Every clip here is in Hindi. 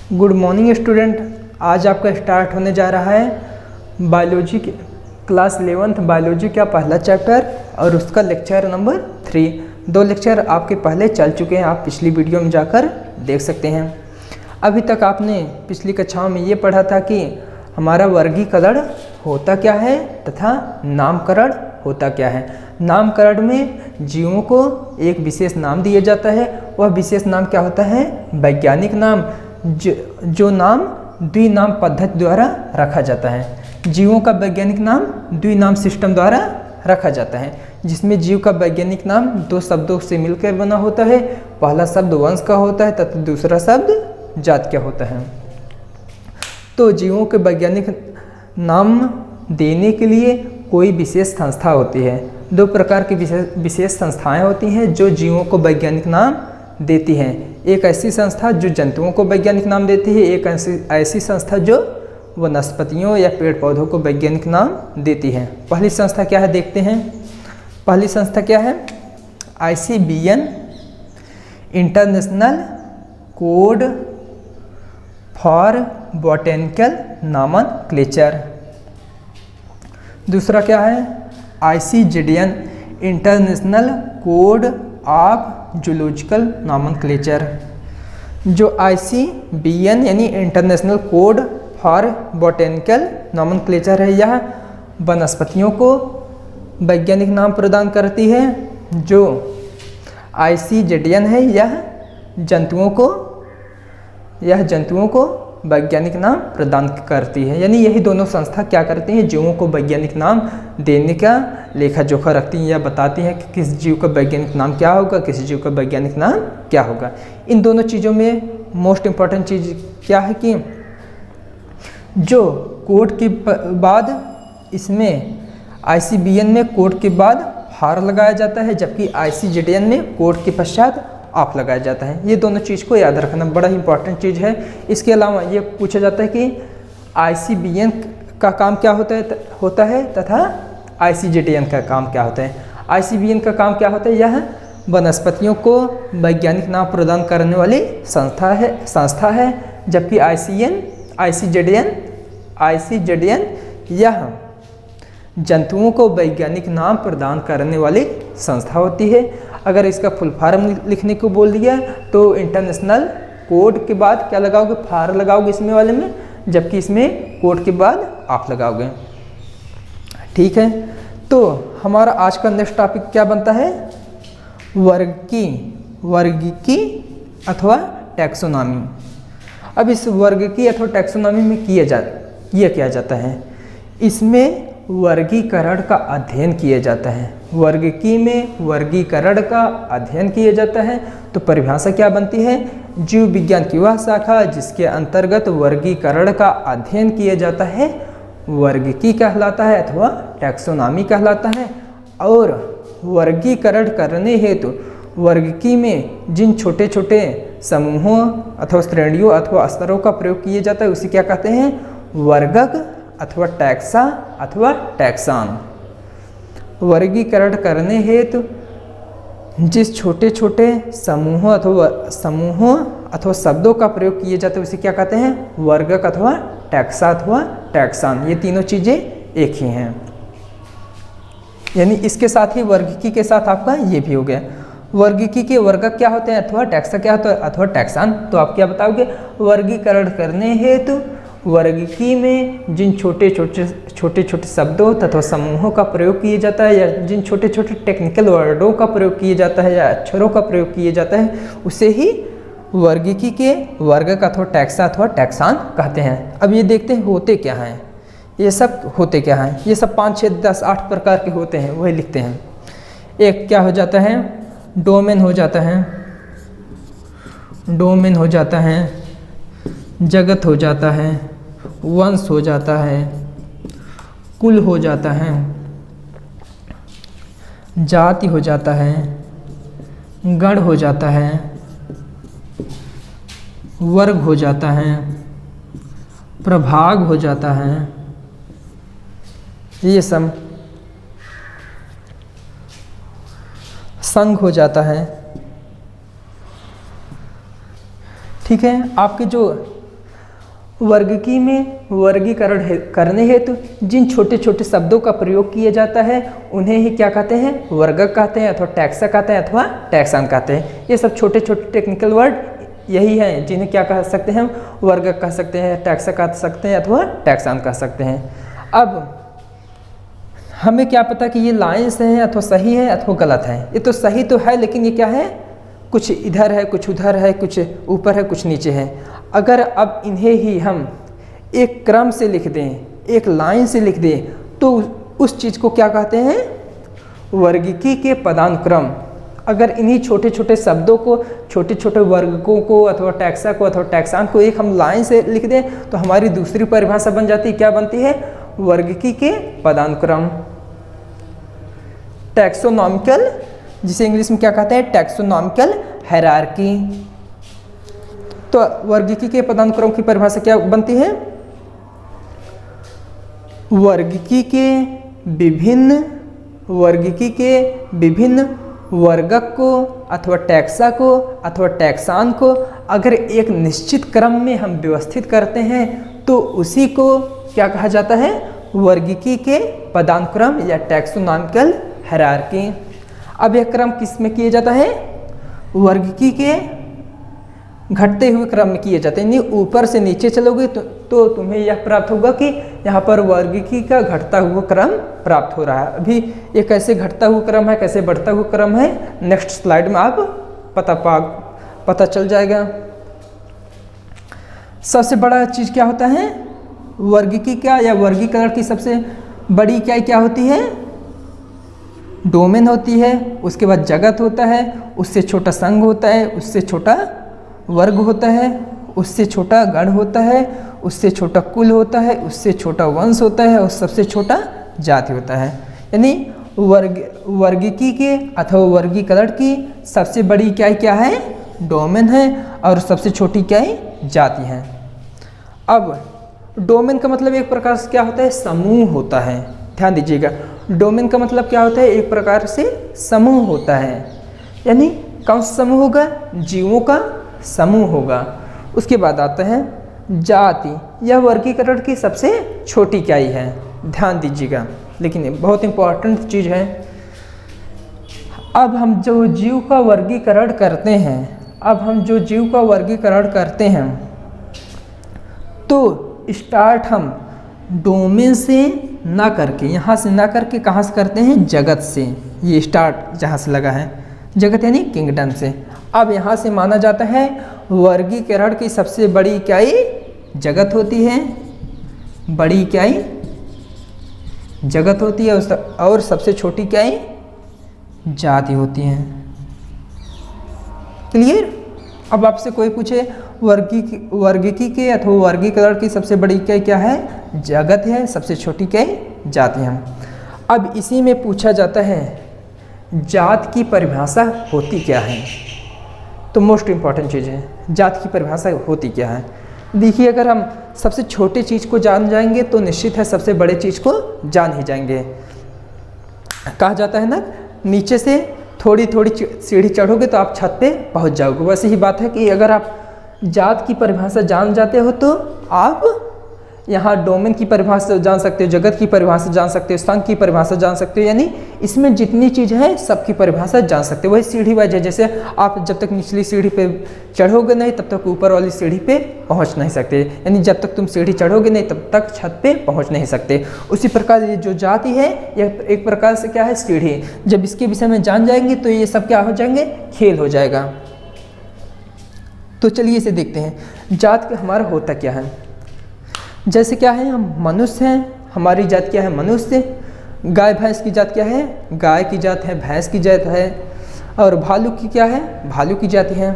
Good morning student. आज आपका स्टार्ट होने जा रहा है बायोलॉजी की क्लास 11th बायोलॉजी का पहला चैप्टर और उसका लेक्चर नंबर 3। 2 लेक्चर आपके पहले चल चुके हैं, आप पिछली वीडियो में जाकर देख सकते हैं। अभी तक आपने पिछली कक्षाओं में ये पढ़ा था कि हमारा वर्गीकरण होता क्या है तथा नामकरण होता क्या है। नामकरण में जीवों को एक विशेष नाम दिया जाता है, वह विशेष नाम क्या होता है? वैज्ञानिक नाम, जो नाम द्विनाम पद्धति द्वारा रखा जाता है। जीवों का वैज्ञानिक नाम द्विनाम सिस्टम द्वारा रखा जाता है, जिसमें जीव का वैज्ञानिक नाम 2 शब्दों से मिलकर बना होता है। पहला शब्द वंश का होता है तथा दूसरा शब्द जात का होता है। तो जीवों के वैज्ञानिक नाम देने के लिए कोई विशेष संस्था होती है। 2 प्रकार की विशेष संस्थाएं होती हैं जो जीवों को वैज्ञानिक नाम देती हैं। एक ऐसी संस्था जो जंतुओं को वैज्ञानिक नाम देती है, एक ऐसी संस्था जो वनस्पतियों या पेड़ पौधों को वैज्ञानिक नाम देती है। पहली संस्था क्या है देखते हैं। पहली संस्था क्या है? ICBN international code for botanical nomenclature. दूसरा क्या है? ICZN international code of zoological nomenclature. जो ICBN यानी international code for botanical nomenclature है, यह वनस्पतियों को वैज्ञानिक नाम प्रदान करती है। जो ICZN है यह जंतुओं को वैज्ञानिक नाम प्रदान करती है। यानी यही दोनों संस्था क्या करती हैं? जीवों को वैज्ञानिक नाम देने का लेखा जोखा रखती हैं या बताती हैं कि किस जीव का वैज्ञानिक नाम क्या होगा, किस जीव का वैज्ञानिक नाम क्या होगा। इन दोनों चीज़ों में मोस्ट इम्पॉर्टेंट चीज़ क्या है कि जो कोड के बाद इसमें ICBN में कोड के बाद फार लगाया जाता है, जबकि ICZN में कोड के पश्चात ऑफ लगाया जाता है। ये दोनों चीज़ को याद रखना बड़ा ही इंपॉर्टेंट चीज़ है। इसके अलावा ये पूछा जाता है कि ICBN का काम क्या होता है तथा ICZN का काम क्या होता है। ICBN का काम क्या होता है? यह वनस्पतियों को वैज्ञानिक नाम प्रदान करने वाली संस्था है, जबकि ICZN यह जंतुओं को वैज्ञानिक नाम प्रदान करने वाली संस्था होती है। अगर इसका फुल फॉर्म लिखने को बोल दिया तो इंटरनेशनल कोड के बाद क्या लगाओगे? फार लगाओगे इसमें वाले में, जबकि इसमें कोड के बाद आप लगाओगे। ठीक है, तो हमारा आज का नेक्स्ट टॉपिक क्या बनता है? वर्गीकी अथवा टैक्सोनॉमी। अब इस वर्गीकी अथवा टैक्सोनॉमी में किया जाता है, इसमें वर्गीकरण का अध्ययन किया जाता है। वर्गीकी में वर्गीकरण का अध्ययन किया जाता है। तो परिभाषा क्या बनती है? जीव विज्ञान की वह शाखा जिसके अंतर्गत वर्गीकरण का अध्ययन किया जाता है वर्गीकी कहलाता है अथवा टैक्सोनॉमी कहलाता है। और वर्गीकरण करने हेतु वर्गीकी में जिन छोटे छोटे समूहों अथवा श्रेणियों अथवा स्तरों का प्रयोग किया जाता है उसे क्या कहते हैं? वर्गक अथवा टैक्सा अथवा टैक्सान। वर्गीकरण करने हेतु जिस छोटे छोटे समूहों अथवा शब्दों का प्रयोग किया जाता है उसे क्या कहते हैं? वर्गक अथवा टैक्सा अथवा टैक्सान। ये तीनों चीज़ें एक ही हैं। यानी इसके साथ ही वर्गीकी के साथ आपका ये भी हो गया। वर्गीकी के वर्गक क्या होते हैं अथवा टैक्सा क्या होता है अथवा टैक्सान। तो आप क्या बताओगे? वर्गीकरण करने हेतु वर्गीकी में जिन छोटे छोटे शब्दों तथा समूहों का प्रयोग किया जाता है या जिन छोटे छोटे टेक्निकल वर्डों का प्रयोग किया जाता है या अक्षरों का प्रयोग किया जाता है उसे ही वर्गीकी के वर्गक अथवा टैक्सा अथवा टैक्सान कहते हैं। अब ये देखते हैं होते क्या हैं, ये सब होते क्या हैं। ये सब 5, 6, 10, 8 प्रकार के होते हैं, वही लिखते हैं। एक क्या हो जाता है? डोमेन हो जाता है, जगत हो जाता है, वंश हो जाता है, कुल हो जाता है, जाति हो जाता है, गण हो जाता है, वर्ग हो जाता है, प्रभाग हो जाता है। ये सब संघ हो जाता है। ठीक है, आपके जो वर्गीकी में वर्गीकरण करने हेतु जिन छोटे छोटे शब्दों का प्रयोग किया जाता है उन्हें ही क्या कहते हैं, वर्गक कहते हैं, अथवा टैक्सा कहते हैं, अथवा टैक्सान कहते हैं। ये सब छोटे छोटे टेक्निकल वर्ड यही हैं जिन्हें क्या कह सकते हैं, वर्गक कह सकते हैं, टैक्सा कह सकते हैं, अथवा टैक्सान कह सकते हैं। अब हमें क्या पता कि ये लाइन्स हैं अथवा सही है अथवा गलत है। ये तो सही तो है, लेकिन ये क्या है, कुछ इधर है, कुछ उधर है, कुछ ऊपर है, कुछ नीचे है। अगर अब इन्हें ही हम एक क्रम से लिख दें, एक लाइन से लिख दें, तो उस चीज़ को क्या कहते हैं, वर्गीकी के पदानुक्रम। अगर इन्हीं छोटे छोटे शब्दों को, छोटे छोटे वर्गकों को अथवा टैक्सा को अथवा टैक्सान को एक हम लाइन से लिख दें तो हमारी दूसरी परिभाषा बन जाती है, क्या बनती है, वर्गीकी के पदानुक्रम, टैक्सोनॉमिकल, जिसे इंग्लिश में क्या कहते हैं, टैक्सोनॉमिकल हायरार्की। तो वर्गीकी के पदानुक्रम की परिभाषा क्या बनती है, वर्गीकी के विभिन्न वर्गक को अथवा टैक्सा को अथवा टैक्सान को अगर एक निश्चित क्रम में हम व्यवस्थित करते हैं तो उसी को क्या कहा जाता है, वर्गीकी के पदानुक्रम या टैक्सोनॉमिकल हायरार्की। अब यह क्रम किस में किया जाता है, वर्गीकी के घटते हुए क्रम में किए जाते हैं। यानी ऊपर से नीचे चलोगे तो तुम्हें यह प्राप्त होगा कि यहाँ पर वर्गीकी का घटता हुआ क्रम प्राप्त हो रहा है। अभी ये कैसे घटता हुआ क्रम है, कैसे बढ़ता हुआ क्रम है, नेक्स्ट स्लाइड में आप पता चल जाएगा। सबसे बड़ा चीज़ क्या होता है, वर्गीकी का या वर्गीकरण की सबसे बड़ी इकाई क्या होती है, डोमेन होती है। उसके बाद जगत होता है, उससे छोटा संघ होता है, उससे छोटा वर्ग होता है, उससे छोटा गण होता है, उससे छोटा कुल होता है, उससे छोटा वंश होता है और सबसे छोटा जाति होता है। यानी वर्गीकी के अथवा वर्गीकरण की सबसे बड़ी इकाई क्या है, डोमेन है, और सबसे छोटी इकाई जाति है। अब डोमेन का मतलब एक प्रकार से क्या होता है, समूह होता है। ध्यान दीजिएगा, डोमेन का मतलब क्या होता है, एक प्रकार से समूह होता है। यानी कौन सा समूह होगा, जीवों का समूह होगा। उसके बाद आता है जाति, यह वर्गीकरण की सबसे छोटी इकाई है। ध्यान दीजिएगा, लेकिन ये बहुत इंपॉर्टेंट चीज़ है। अब हम जो जीव का वर्गीकरण करते हैं, तो स्टार्ट हम डोमेन से ना करके, यहाँ से ना करके कहाँ से करते हैं, जगत से। ये स्टार्ट जहाँ से लगा है, जगत यानी किंगडम से। अब यहाँ से माना जाता है वर्गीकरण की सबसे बड़ी इकाई जगत होती है, बड़ी इकाई जगत होती है, और सबसे छोटी इकाई जाति होती है। क्लियर। अब आपसे कोई पूछे वर्गीकी के अथवा वर्गीकरण की सबसे बड़ी इकाई क्या है, जगत है, सबसे छोटी इकाई जाति है। अब इसी में पूछा जाता है जात की परिभाषा होती क्या है। तो मोस्ट इम्पॉर्टेंट चीज़ है, जात की परिभाषा होती क्या है। देखिए, अगर हम सबसे छोटे चीज़ को जान जाएंगे तो निश्चित है सबसे बड़े चीज़ को जान ही जाएंगे। कहा जाता है ना, नीचे से थोड़ी थोड़ी सीढ़ी चढ़ोगे तो आप छत पे पहुंच जाओगे। वैसे ही बात है कि अगर आप जात की परिभाषा जान जाते हो तो आप यहाँ डोमेन की परिभाषा जान सकते हो, जगत की परिभाषा जान सकते हो, संघ की परिभाषा जान सकते हो। यानी इसमें जितनी चीज़ है सबकी परिभाषा जान सकते हो। वही सीढ़ी वाइज है, जैसे आप जब तक निचली सीढ़ी पे चढ़ोगे नहीं तब तक ऊपर वाली सीढ़ी पे पहुँच नहीं सकते। यानी जब तक तुम सीढ़ी चढ़ोगे नहीं तब तक छत पे पहुँच नहीं सकते। उसी प्रकार ये जो जाति है यह एक प्रकार से क्या है, सीढ़ी। जब इसके विषय में जान जाएंगे तो ये सब क्या हो जाएंगे, खेल हो जाएगा। तो चलिए इसे देखते हैं, जात का हमारा होता क्या है। जैसे क्या है, हम मनुष्य हैं, हमारी जात क्या है, मनुष्य। गाय भैंस की जात क्या है, गाय की जात है, भैंस की जात है। और भालू की क्या है, भालू की जाति है।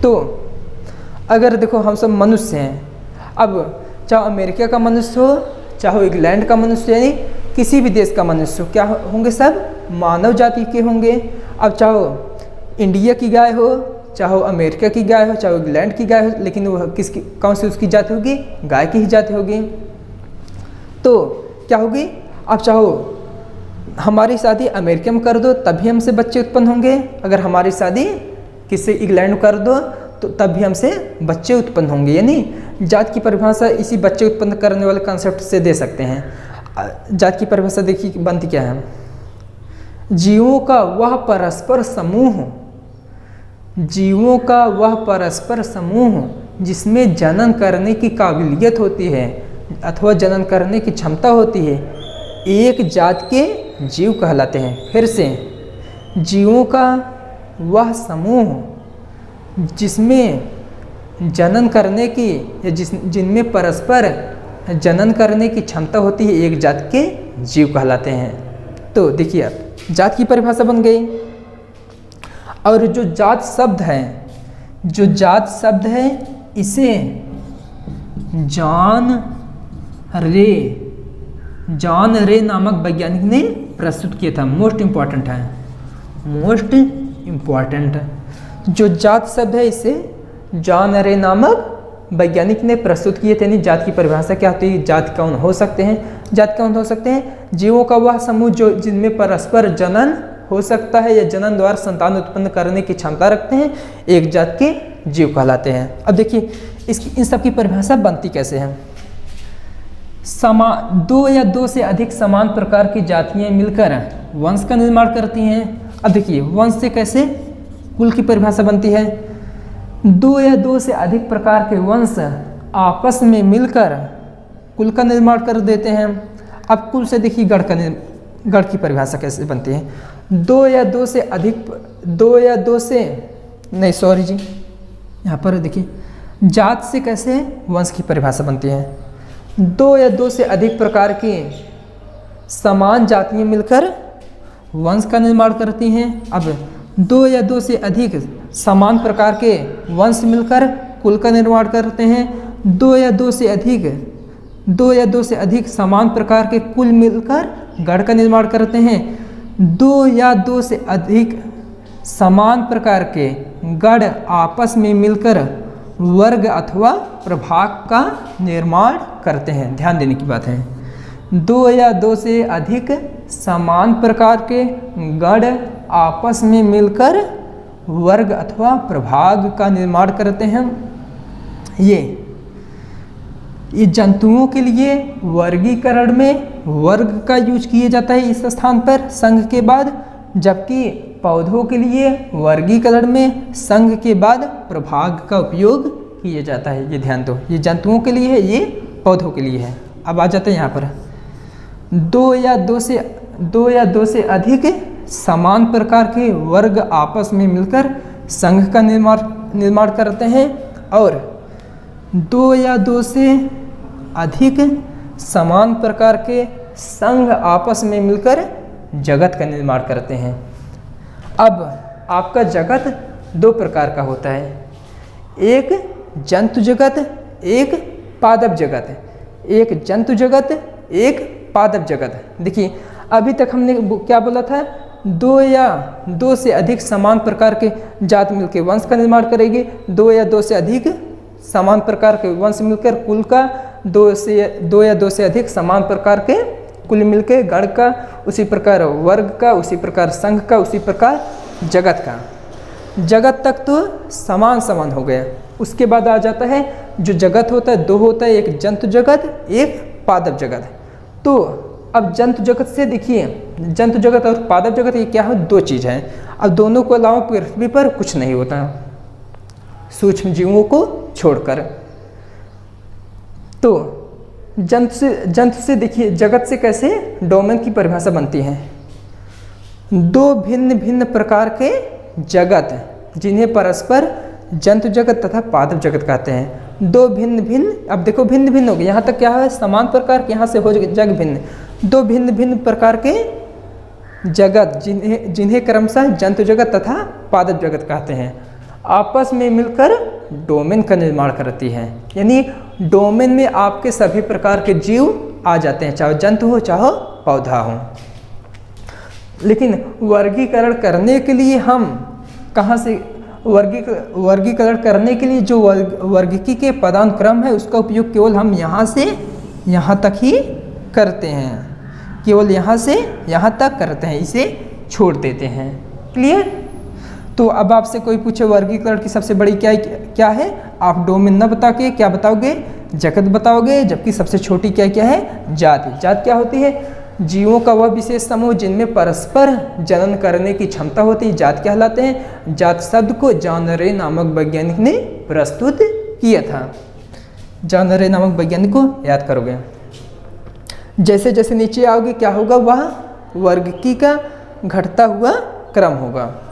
तो अगर देखो हम सब मनुष्य हैं, अब चाहे अमेरिका का मनुष्य हो, चाहे इंग्लैंड का मनुष्य, यानी किसी भी देश का मनुष्य हो, क्या होंगे, सब मानव जाति के होंगे। अब चाहे इंडिया की गाय हो, चाहे अमेरिका की गाय हो, चाहे इंग्लैंड की गाय हो, लेकिन वह किसकी, कौन सी उसकी जाति होगी, गाय की ही जाति होगी। तो क्या होगी, आप चाहो हमारी शादी अमेरिका में कर दो तभी हमसे बच्चे उत्पन्न होंगे, अगर हमारी शादी किसी इंग्लैंड में कर दो तो तब भी हमसे बच्चे उत्पन्न होंगे। यानी जात की परिभाषा इसी बच्चे उत्पन्न करने वाले कॉन्सेप्ट से दे सकते हैं। जात की परिभाषा देखिए बनती क्या है, जीवों का वह परस्पर समूह, जीवों का वह परस्पर समूह जिसमें जनन करने की काबिलियत होती है अथवा जनन करने की क्षमता होती है, एक जात के जीव कहलाते हैं। फिर से, जीवों का वह समूह जिसमें जनन करने की या जिनमें परस्पर जनन करने की क्षमता होती है, एक जात के जीव कहलाते हैं। तो देखिए आप, जात की परिभाषा बन गई। और जो जात शब्द है, जो जात शब्द है इसे जॉन रे नामक वैज्ञानिक ने प्रस्तुत किया था। मोस्ट इम्पॉर्टेंट है, मोस्ट इम्पॉर्टेंट। जो जात शब्द है इसे जॉन रे नामक वैज्ञानिक ने प्रस्तुत किए थे। यानी जात की परिभाषा क्या होती है, जात कौन हो सकते हैं, जात कौन हो सकते हैं, जीवों का वह समूह जो जिनमें परस्पर जनन हो सकता है या जनन द्वारा संतान उत्पन्न करने की क्षमता रखते हैं, एक जात के जीव कहलाते हैं। अब देखिए इसकी इन सब की परिभाषा बनती कैसे है। दो या दो से अधिक समान प्रकार की जातियां मिलकर वंश का निर्माण करती हैं। अब देखिए वंश से कैसे कुल की परिभाषा बनती है। दो या दो से अधिक प्रकार के वंश आपस में मिलकर कुल का निर्माण कर देते हैं। अब कुल से देखिए गढ़ की परिभाषा कैसे बनती है। दो या दो से यहाँ पर देखिए जात से कैसे वंश की परिभाषा बनती है। दो या दो से अधिक प्रकार की समान जातियां मिलकर वंश का निर्माण करती हैं। अब दो या दो से अधिक समान प्रकार के वंश मिलकर कुल का निर्माण करते हैं। दो या दो से अधिक समान प्रकार के कुल मिलकर गढ़ का निर्माण करते हैं। दो या दो से अधिक समान प्रकार के गढ़ आपस में मिलकर वर्ग अथवा प्रभाग का निर्माण करते हैं। ध्यान देने की बात है, दो या दो से अधिक समान प्रकार के गढ़ आपस में मिलकर वर्ग अथवा प्रभाग का निर्माण करते हैं। ये जंतुओं के लिए वर्गीकरण में वर्ग का यूज किया जाता है इस स्थान पर संघ के बाद, जबकि पौधों के लिए वर्गीकरण में संघ के बाद प्रभाग का उपयोग किया जाता है। ये ध्यान दो, ये जंतुओं के लिए है, ये पौधों के लिए है। अब आ जाते हैं यहाँ पर, दो या दो से अधिक समान प्रकार के वर्ग आपस में मिलकर संघ का निर्माण करते हैं, और दो या दो से अधिक समान प्रकार के संघ आपस में मिलकर जगत का निर्माण करते हैं। अब आपका जगत दो प्रकार का होता है, एक जंतु जगत, एक पादप जगत। एक जंतु जगत, एक पादप जगत। देखिए अभी तक हमने क्या बोला था, दो या दो से अधिक समान प्रकार के जात मिलकर वंश का निर्माण करेगी। दो या दो से अधिक समान प्रकार के वंश मिलकर कुल का, दो या दो से अधिक समान प्रकार के कुल मिलकर गण का, उसी प्रकार वर्ग का, उसी प्रकार संघ का, उसी प्रकार जगत का। जगत तक तो समान समान हो गया। उसके बाद आ जाता है जो जगत होता है, दो होता है, एक जंतु जगत, एक पादप जगत। तो अब जंतु जगत से देखिए, जंतु जगत और पादप जगत ये क्या है, दो चीज़ हैं। अब दोनों को अलावा पृथ्वी पर कुछ नहीं होता सूक्ष्म जीवों को छोड़कर। तो जंतु से देखिए, जगत से कैसे डोमेन की परिभाषा बनती है। दो भिन्न भिन्न प्रकार के जगत जिन्हें परस्पर जंतु जगत तथा पादप जगत कहते हैं। दो भिन्न भिन्न, अब देखो भिन्न भिन्न हो गए, यहाँ तक क्या है समान प्रकार के, यहाँ से हो जग भिन्न। दो भिन्न भिन्न प्रकार के जगत जिन्हें क्रमशः जंतु जगत तथा पादप जगत कहते हैं, आपस में मिलकर डोमेन का निर्माण करती है। यानी डोमेन में आपके सभी प्रकार के जीव आ जाते हैं, चाहे जंतु हो चाहे पौधा हो। लेकिन वर्गीकरण करने के लिए हम कहाँ से वर्गीकरण करने के लिए जो वर्गीकी के पदानुक्रम है उसका उपयोग केवल हम यहाँ से यहाँ तक ही करते हैं, केवल यहाँ से यहाँ तक करते हैं, इसे छोड़ देते हैं। क्लियर? तो अब आपसे कोई पूछे वर्गीकरण की सबसे बड़ी क्या है, आप डोमेन न बता के क्या बताओगे, जगत बताओगे, जबकि सबसे छोटी क्या क्या है, जाति। जात क्या होती है, जीवों का वह विशेष समूह जिनमें परस्पर जनन करने की क्षमता होती है, जात कहलाते हैं। जात शब्द को जॉन रे नामक वैज्ञानिक ने प्रस्तुत किया था। जॉन रे नामक वैज्ञानिक को याद करोगे। जैसे जैसे नीचे आओगे क्या होगा, वह वर्गीकी का घटता हुआ क्रम होगा।